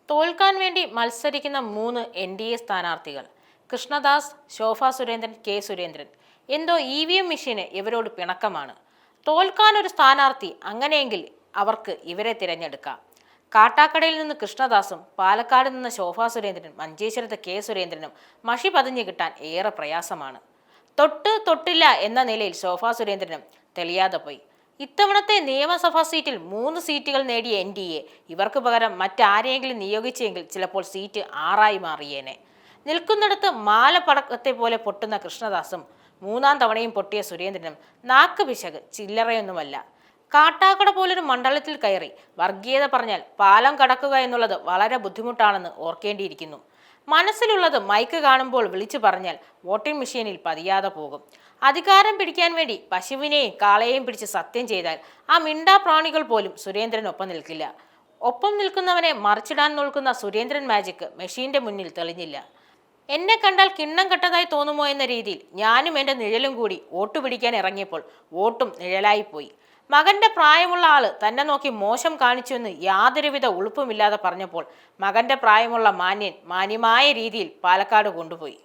തോൽക്കാൻ വേണ്ടി മത്സരിക്കുന്ന 3 NDA സ്ഥാനാർത്ഥികൾ. കൃഷ്ണദാസ്, ശോഭ സുരേന്ദ്രൻ, കെ സുരേന്ദ്രൻ. എന്തോ EVM മെഷീന് ഇവരോട് പിണക്കമാണ്. തോൽക്കാൻ ഒരു സ്ഥാനാർത്ഥി, അങ്ങനെയെങ്കിൽ അവർക്ക് ഇവരെ തിരഞ്ഞെടുക്കാം. കാട്ടാക്കടയിൽ നിന്ന് കൃഷ്ണദാസും പാലക്കാട് നിന്ന് ശോഭ സുരേന്ദ്രനും മഞ്ചേശ്വരത്ത് കെ സുരേന്ദ്രനും മഷി പതിഞ്ഞു കിട്ടാൻ ഏറെ പ്രയാസമാണ്. തൊട്ടില്ല എന്ന നിലയിൽ ശോഭ സുരേന്ദ്രനും തെളിയാതെ പോയി. ഇത്തവണത്തെ നിയമസഭാ സീറ്റിൽ 3 സീറ്റുകൾ നേടിയ NDA ഇവർക്ക് പകരം മറ്റാരെയെങ്കിലും നിയോഗിച്ചെങ്കിൽ ചിലപ്പോൾ സീറ്റ് 6ആയി മാറിയേനെ. നിൽക്കുന്നിടത്ത് മാല പടക്കത്തെ പോലെ പൊട്ടുന്ന കൃഷ്ണദാസും 3ാം തവണയും പൊട്ടിയ സുരേന്ദ്രനും നാക്ക് പിശക് ചില്ലറയൊന്നുമല്ല. കാട്ടാക്കട പോലൊരു മണ്ഡലത്തിൽ കയറി വർഗീയത പറഞ്ഞാൽ പാലം കടക്കുക എന്നുള്ളത് വളരെ ബുദ്ധിമുട്ടാണെന്ന് ഓർക്കേണ്ടിയിരിക്കുന്നു. മനസ്സിലുള്ളത് മൈക്ക് കാണുമ്പോൾ വിളിച്ചു പറഞ്ഞാൽ വോട്ടിംഗ് മെഷീനിൽ പതിയാതെ പോകും. അധികാരം പിടിക്കാൻ വേണ്ടി പശുവിനെയും കാളയെയും പിടിച്ച് സത്യം ചെയ്താൽ ആ മിണ്ടാ പ്രാണികൾ പോലും സുരേന്ദ്രനൊപ്പം നിൽക്കില്ല. ഒപ്പം നിൽക്കുന്നവനെ മറിച്ചിടാൻ നോക്കുന്ന സുരേന്ദ്രൻ മാജിക് മെഷീന്റെ മുന്നിൽ തെളിഞ്ഞില്ല. എന്നെ കണ്ടാൽ കിണ്ണം കെട്ടതായി തോന്നുമോ എന്ന രീതിയിൽ ഞാനും എൻ്റെ നിഴലും കൂടി വോട്ട് പിടിക്കാൻ ഇറങ്ങിയപ്പോൾ വോട്ടും നിഴലായിപ്പോയി. മകന്റെ പ്രായമുള്ള ആള് തന്നെ നോക്കി മോശം കാണിച്ചുവെന്ന് യാതൊരുവിധ ഉളുപ്പുമില്ലാതെ പറഞ്ഞപ്പോൾ മകന്റെ പ്രായമുള്ള മാന്യൻ മാന്യമായ രീതിയിൽ പാലക്കാട് കൊണ്ടുപോയി.